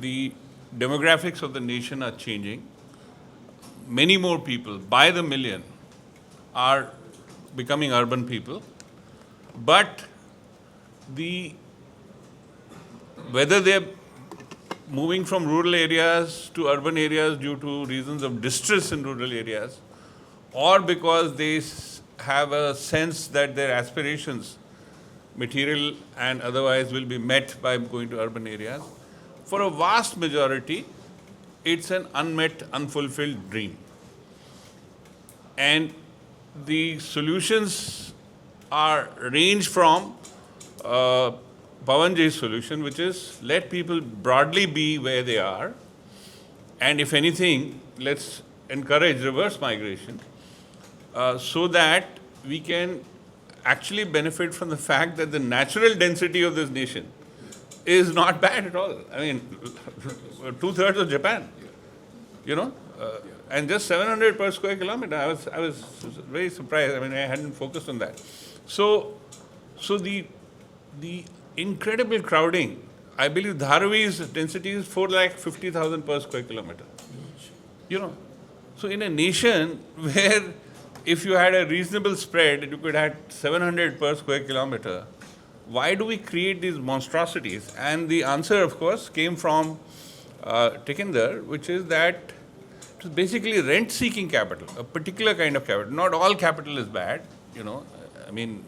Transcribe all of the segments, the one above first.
the demographics of the nation are changing. Many more people, by the million, are becoming urban people. But whether they're moving from rural areas to urban areas due to reasons of distress in rural areas, or because they have a sense that their aspirations, material and otherwise, will be met by going to urban areas, for a vast majority, it's an unmet, unfulfilled dream. And the solutions range from Pawanji's solution, which is let people broadly be where they are, and if anything, let's encourage reverse migration, so that we can actually benefit from the fact that the natural density of this nation is not bad at all. I mean, 2/3 of Japan, you know, and just 700 per square kilometer. I was very surprised. I mean, I hadn't focused on that. So the incredible crowding. I believe Dharavi's density is 450,000 per square kilometer. You know, so in a nation where if you had a reasonable spread, you could have 700 per square kilometer. Why do we create these monstrosities? And the answer, of course, came from Tikinder, which is that it is basically rent-seeking capital, a particular kind of capital. Not all capital is bad, you know. I mean,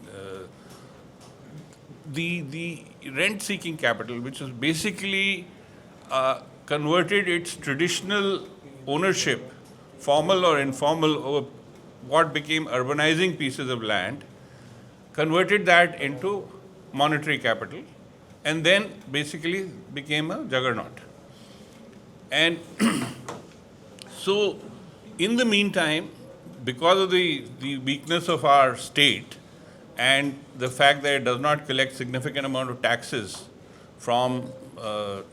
the rent-seeking capital, which is basically converted its traditional ownership, formal or informal, over what became urbanizing pieces of land, converted that into monetary capital, and then basically became a juggernaut. And so, in the meantime, because of the weakness of our state and the fact that it does not collect significant amount of taxes from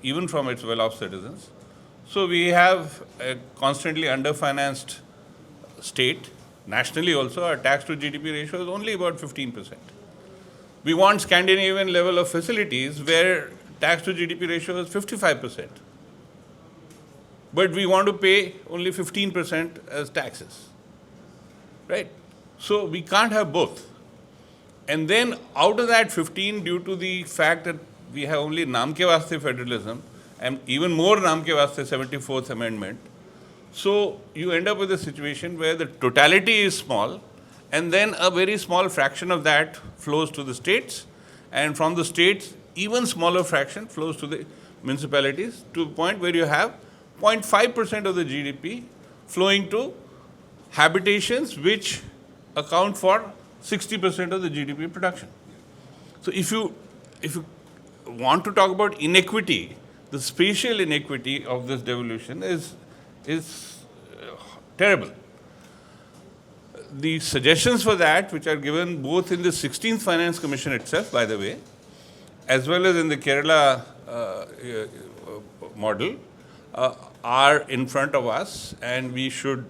even from its well-off citizens, so we have a constantly underfinanced state. Nationally also, our tax to GDP ratio is only about 15%. We want Scandinavian level of facilities where tax to GDP ratio is 55%. But we want to pay only 15% as taxes, right? So we can't have both. And then out of that 15, due to the fact that we have only Naam ke Vaste federalism, and even more Naam ke Vaste 74th Amendment, so you end up with a situation where the totality is small, and then a very small fraction of that flows to the states, and from the states, even smaller fraction flows to the municipalities, to a point where you have 0.5% of the GDP flowing to habitations which account for 60% of the GDP production. So if you want to talk about inequity, the spatial inequity of this devolution is terrible. The suggestions for that, which are given both in the 16th Finance Commission itself, by the way, as well as in the Kerala model, are in front of us, and we should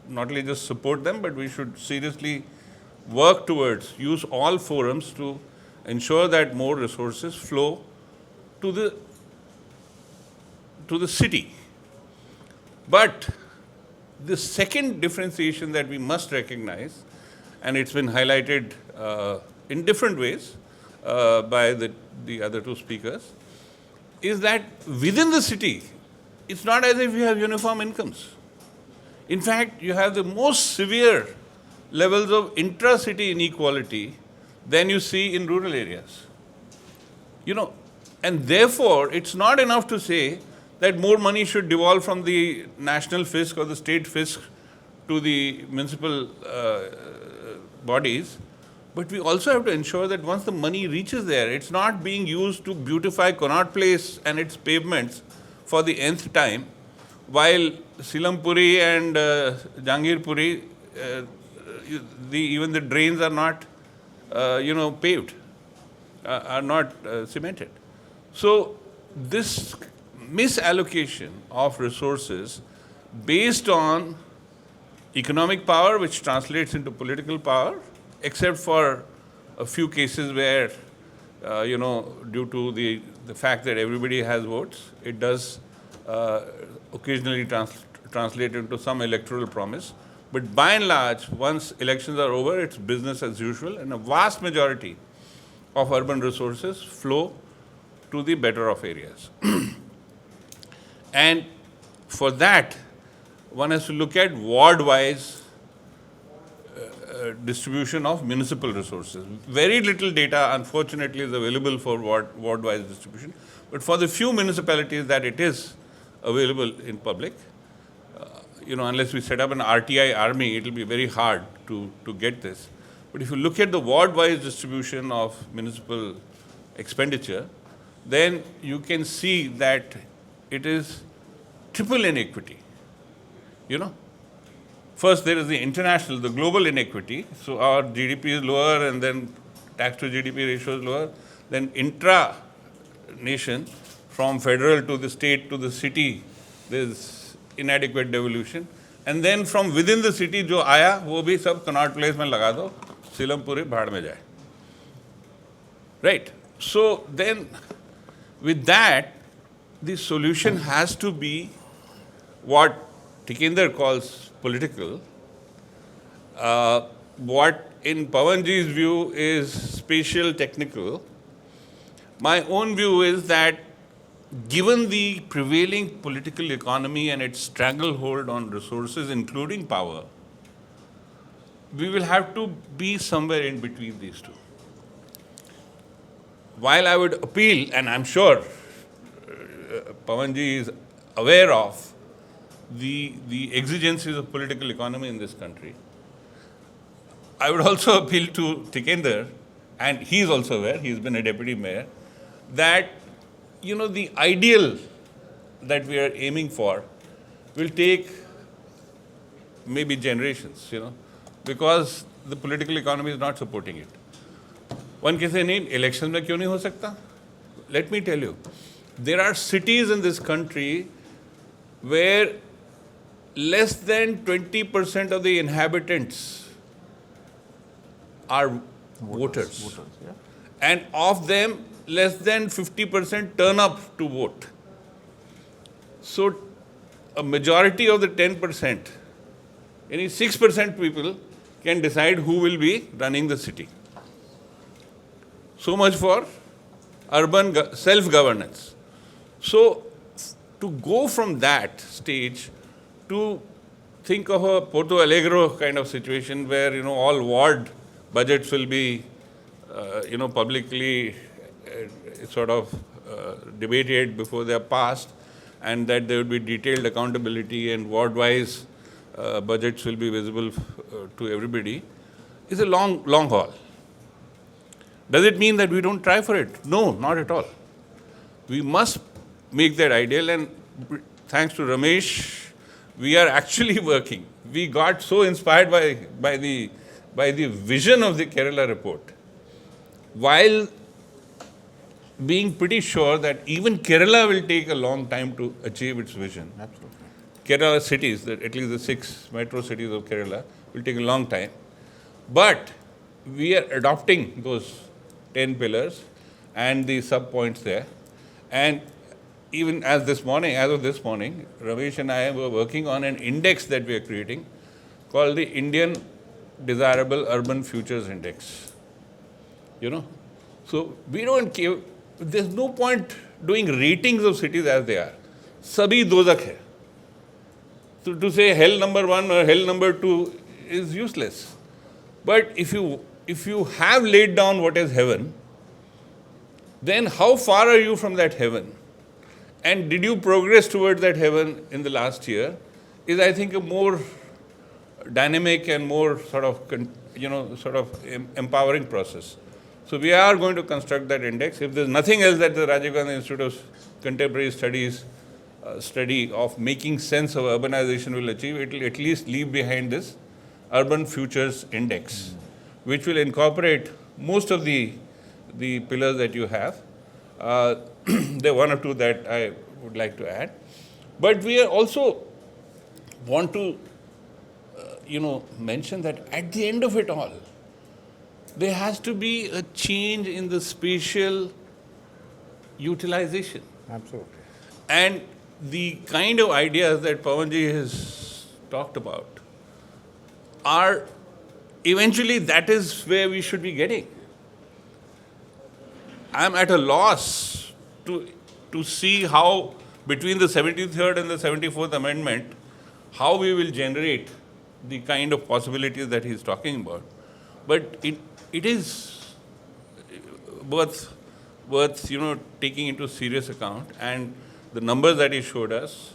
not only just support them, but we should seriously work towards, use all forums to ensure that more resources flow to the city. But the second differentiation that we must recognize, and it's been highlighted in different ways by the other two speakers, is that within the city, it's not as if you have uniform incomes. In fact, you have the most severe levels of intra-city inequality than you see in rural areas. You know, and therefore, it's not enough to say that more money should devolve from the national fisc or the state fisc to the municipal bodies, but we also have to ensure that once the money reaches there, it's not being used to beautify Connaught Place and its pavements for the nth time, while Silampuri and Jangirpuri, even the drains are not, paved, are not cemented. So this misallocation of resources based on economic power, which translates into political power, except for a few cases where, due to the the fact that everybody has votes, it does occasionally translate into some electoral promise. But by and large, once elections are over, it's business as usual, and a vast majority of urban resources flow to the better off areas. And for that, one has to look at ward-wise distribution of municipal resources. Very little data, unfortunately, is available for ward-wise distribution. But for the few municipalities that it is available in public, unless we set up an RTI army, it will be very hard to get this. But if you look at the ward-wise distribution of municipal expenditure, then you can see that it is triple inequity. First, there is the international, the global inequity. So our GDP is lower, and then tax to GDP ratio is lower. Then intra-nation, from federal to the state to the city, there is inadequate devolution. And then from within the city, जो आया, वो भी सब Connaught Place में लगा दो, सिलम पूरी भाड़ में जाए. Right. So then, with that, the solution has to be what Tikender calls political, what in Pawanji's view is spatial technical. My own view is that given the prevailing political economy and its stranglehold on resources, including power, we will have to be somewhere in between these two. While I would appeal, and I'm sure Pawanji is aware of the exigencies of political economy in this country, I would also appeal to Tikender, and he's also aware, he's been a deputy mayor, that the ideal that we are aiming for will take maybe generations, because the political economy is not supporting it. One can say, nahi, elections mein kyun nahi ho sakta? Let me tell you, there are cities in this country where less than 20% of the inhabitants are voters. Yeah. And of them, less than 50% turn up to vote. So a majority of the 10%, any 6% people can decide who will be running the city. So much for urban self-governance. So to go from that stage to think of a Porto Alegre kind of situation where, all ward budgets will be, publicly debated before they are passed, and that there will be detailed accountability and ward-wise budgets will be visible to everybody, is a long haul. Does it mean that we don't try for it? No, not at all. We must make that ideal, and thanks to Ramesh, we are actually working. We got so inspired by the vision of the Kerala report, while being pretty sure that even Kerala will take a long time to achieve its vision. Absolutely. Kerala cities, at least the 6 metro cities of Kerala, will take a long time. But we are adopting those 10 pillars and the sub-points there. And even as of this morning, Ramesh and I were working on an index that we are creating called the Indian Desirable Urban Futures Index. So we don't care. There's no point doing ratings of cities as they are. Sabhi dozak hai. So to say hell number 1 or hell number 2 is useless. But if you have laid down what is heaven, then how far are you from that heaven? And did you progress towards that heaven in the last year? Is, I think, a more dynamic and more empowering process. So we are going to construct that index. If there's nothing else that the Rajiv Gandhi Institute of Contemporary Studies study of making sense of urbanization will achieve, it will at least leave behind this Urban Futures Index, which will incorporate most of the pillars that you have. There are 1 or 2 that I would like to add. But we also want to, mention that at the end of it all, there has to be a change in the spatial utilization. Absolutely. And the kind of ideas that Pawanji has talked about are eventually that is where we should be getting. I'm at a loss to see how between the 73rd and the 74th Amendment, how we will generate the kind of possibilities that he's talking about. But it is worth taking into serious account, and the numbers that he showed us,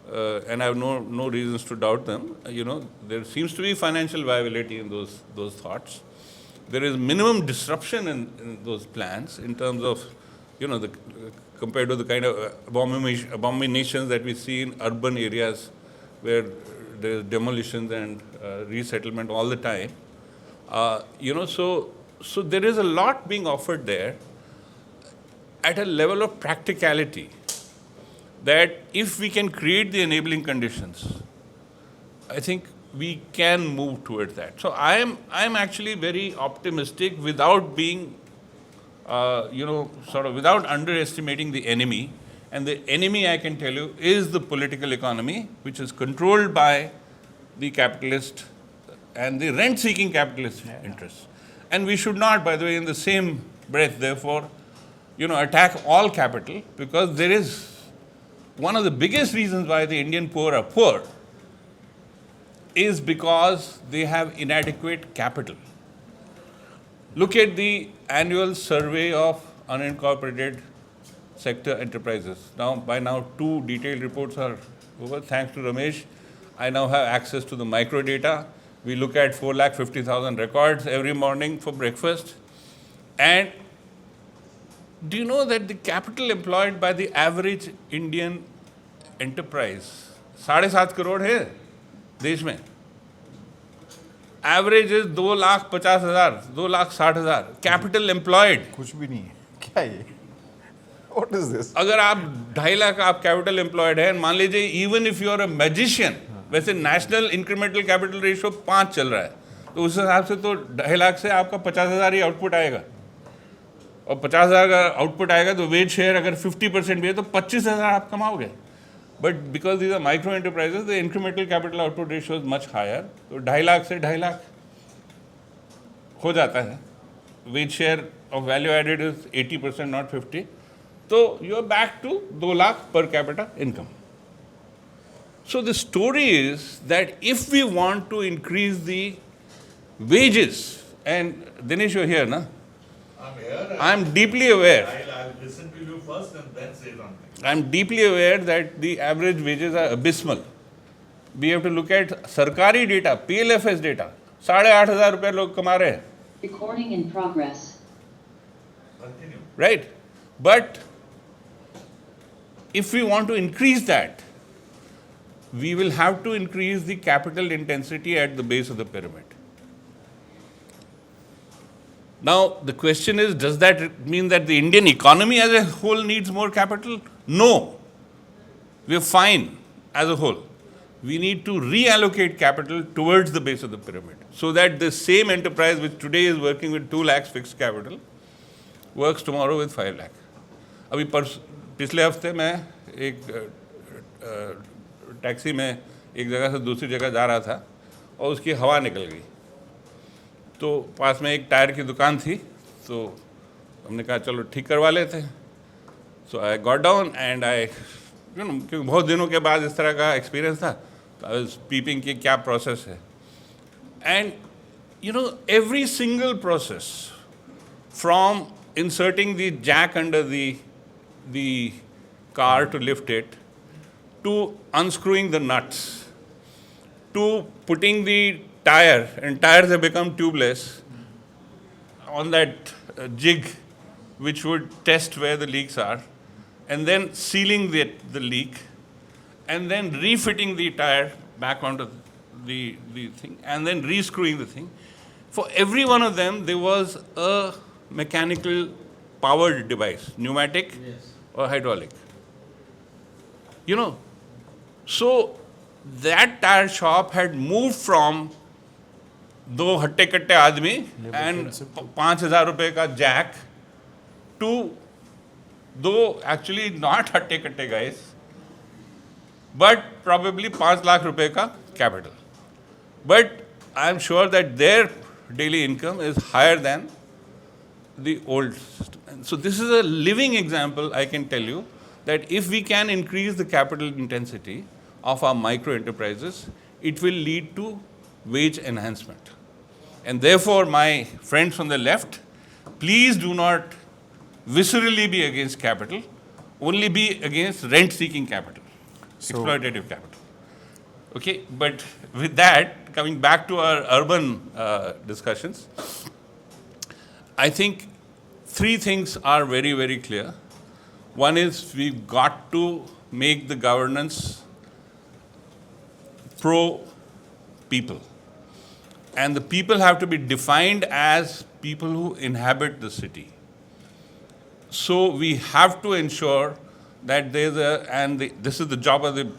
and I have no reasons to doubt them. There seems to be financial viability in those thoughts. There is minimum disruption in those plans in terms of compared to the kind of abominations that we see in urban areas where there is demolitions and resettlement all the time. So there is a lot being offered there at a level of practicality that if we can create the enabling conditions, I think we can move towards that. So I am actually very optimistic without being, without underestimating the enemy. And the enemy, I can tell you, is the political economy, which is controlled by the capitalist and the rent-seeking capitalist interests. And we should not, by the way, in the same breath, therefore, attack all capital, because there is one of the biggest reasons why the Indian poor are poor is because they have inadequate capital. Look at the annual survey of unincorporated sector enterprises. By now, 2 detailed reports are over. Thanks to Ramesh, I now have access to the micro data. We look at 450,000 records every morning for breakfast. And do you know that the capital employed by the average Indian enterprise 7.5 crore है देश में? Average is 2,50,000, 2,60,000 capital employed. कुछ भी नहीं है क्या ये? What is this? अगर आप 2.5 लाख आप कैपिटल एम्प्लॉयड है, मान लीजिए even if you are a magician, वैसे नेशनल इंक्रीमेंटल कैपिटल रेशियो 5 चल रहा है, तो उस हिसाब से तो 2.5 लाख से आपका 50,000 ही आउटपुट आएगा, और 50,000 का आउटपुट आएगा तो वेज शेयर अगर 50% भी है तो 25,000 आप कमाओगे. But because these are micro enterprises, the incremental capital output ratio is much higher, तो 2.5 लाख से 2.5 लाख हो जाता है. Wage share of value added is 80%, not 50. So you are back to 2 lakh per capita income. So the story is that if we want to increase the wages, and Dinesh, you're here, na? I'm here. I'm deeply aware. I'll listen to you first and then say something. I'm deeply aware that the average wages are abysmal. We have to look at sarkari data, PLFS data. 8,500 रुपये लोग कमा रहे हैं. Recording in progress. Continue. Right? But if we want to increase that, we will have to increase the capital intensity at the base of the pyramid. Now, the question is, does that mean that the Indian economy as a whole needs more capital? No. We are fine as a whole. We need to reallocate capital towards the base of the pyramid so that the same enterprise which today is working with 2 lakhs fixed capital works tomorrow with 5 lakh. अभी पिछले हफ्ते मैं एक taxi में एक जगह से दूसरी जगह जा रहा था और उसकी हवा निकल गई, तो पास में एक टायर की दुकान थी, तो हमने कहा चलो ठीक करवा लेते हैं. So I got down and I क्योंकि बहुत दिनों के बाद इस तरह का एक्सपीरियंस था, तो आई वाज पीपिंग कि क्या प्रोसेस है. And every single process from inserting the jack under the car to lift it, to unscrewing the nuts, to putting the tire, and tires have become tubeless, on that jig which would test where the leaks are, and then sealing the leak, and then refitting the tire back onto the thing, and then rescrewing the thing. For every one of them, there was a mechanical powered device, pneumatic or hydraulic. So that tire shop had moved from 2 हट्टे-कट्टे आदमी and 5,000 रुपए का jack to though actually not hatte-katte guys, but probably 5 lakh रुपए का capital. But I am sure that their daily income is higher than the old system. And so this is a living example, I can tell you, that if we can increase the capital intensity of our micro enterprises, it will lead to wage enhancement. And therefore, my friends on the left, please do not viscerally be against capital, only be against rent-seeking capital, exploitative capital. Okay, but with that, coming back to our urban discussions, I think 3 things are very, very clear. One is we've got to make the governance pro-people. And the people have to be defined as people who inhabit the city. So we have to ensure that there's this is the job of the,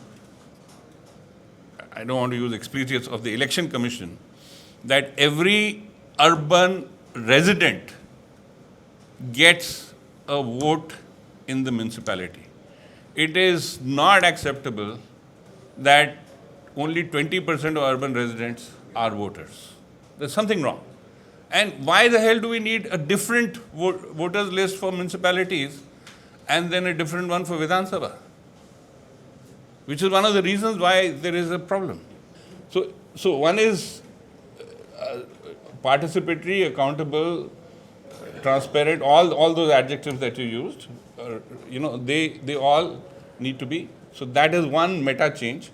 I don't want to use explicits, of the Election Commission, that every urban resident gets a vote in the municipality. It is not acceptable that only 20% of urban residents are voters. There's something wrong. And why the hell do we need a different voters list for municipalities and then a different one for Vidhan Sabha? Which is one of the reasons why there is a problem. So one is participatory, accountable, transparent, all those adjectives that you used, they all need to be. So that is one meta change.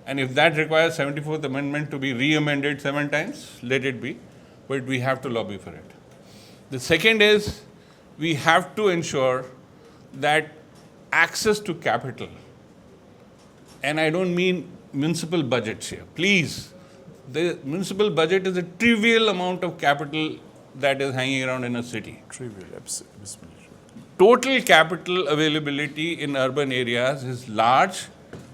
And if that requires 74th Amendment to be re-amended 7 times, let it be. But we have to lobby for it. The second is we have to ensure that access to capital, and I don't mean municipal budgets here, please. The municipal budget is a trivial amount of capital that is hanging around in a city. Trivial, absolutely. Total capital availability in urban areas is large,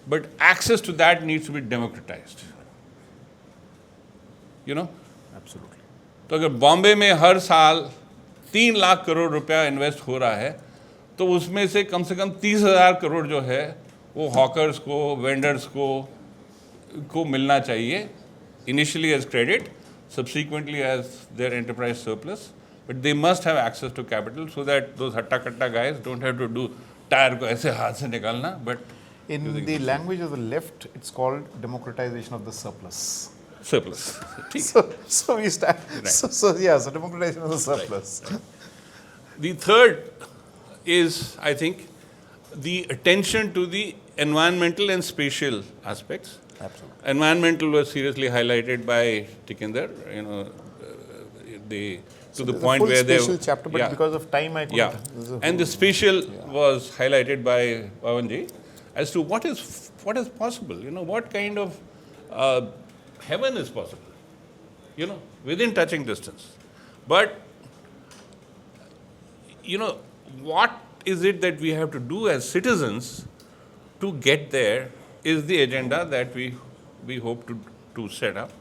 but access to that needs to be democratized. Absolutely. तो अगर बॉम्बे में हर साल 3 लाख करोड़ रुपया invest हो रहा है, तो उसमें से कम 30,000 करोड़ जो है वो हॉकर्स को, वेंडर्स को मिलना चाहिए, initially as credit, subsequently as their enterprise surplus, but they must have access to capital so that those hatta-katta guys don't have to do tire को ऐसे हाथ से निकालना, but In the language of the left, it's called democratization of the surplus. surplus. So we start. Right. So democratization of the surplus. Right. The third is, I think, the attention to the environmental and spatial aspects. Absolutely. Environmental was seriously highlighted by Tikinder, to the point where they special chapter, but because of time I couldn't. Yeah, and the spatial was highlighted by Pavanji as to what is possible. What kind of heaven is possible. Within touching distance. But what is it that we have to do as citizens to get there is the agenda that we hope to set up.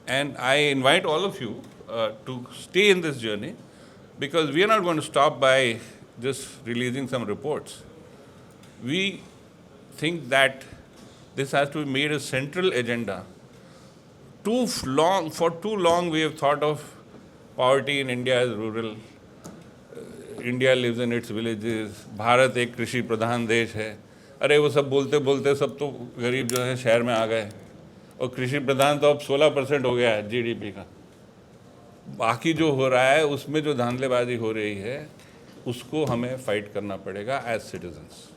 And I invite all of you to stay in this journey, because we are not going to stop by just releasing some reports. We think that this has to be made a central agenda. For too long we have thought of poverty in India as rural. India lives in its villages. Bharat एक कृषि प्रधान देश है. अरे वो सब बोलते बोलते सब तो गरीब जो है शहर में आ गए, और कृषि प्रधान तो अब 16% हो गया है जीडीपी का. बाकी जो हो रहा है उसमें जो धांधलेबाजी हो रही है उसको हमें फाइट करना पड़ेगा as citizens.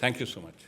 Thank you so much.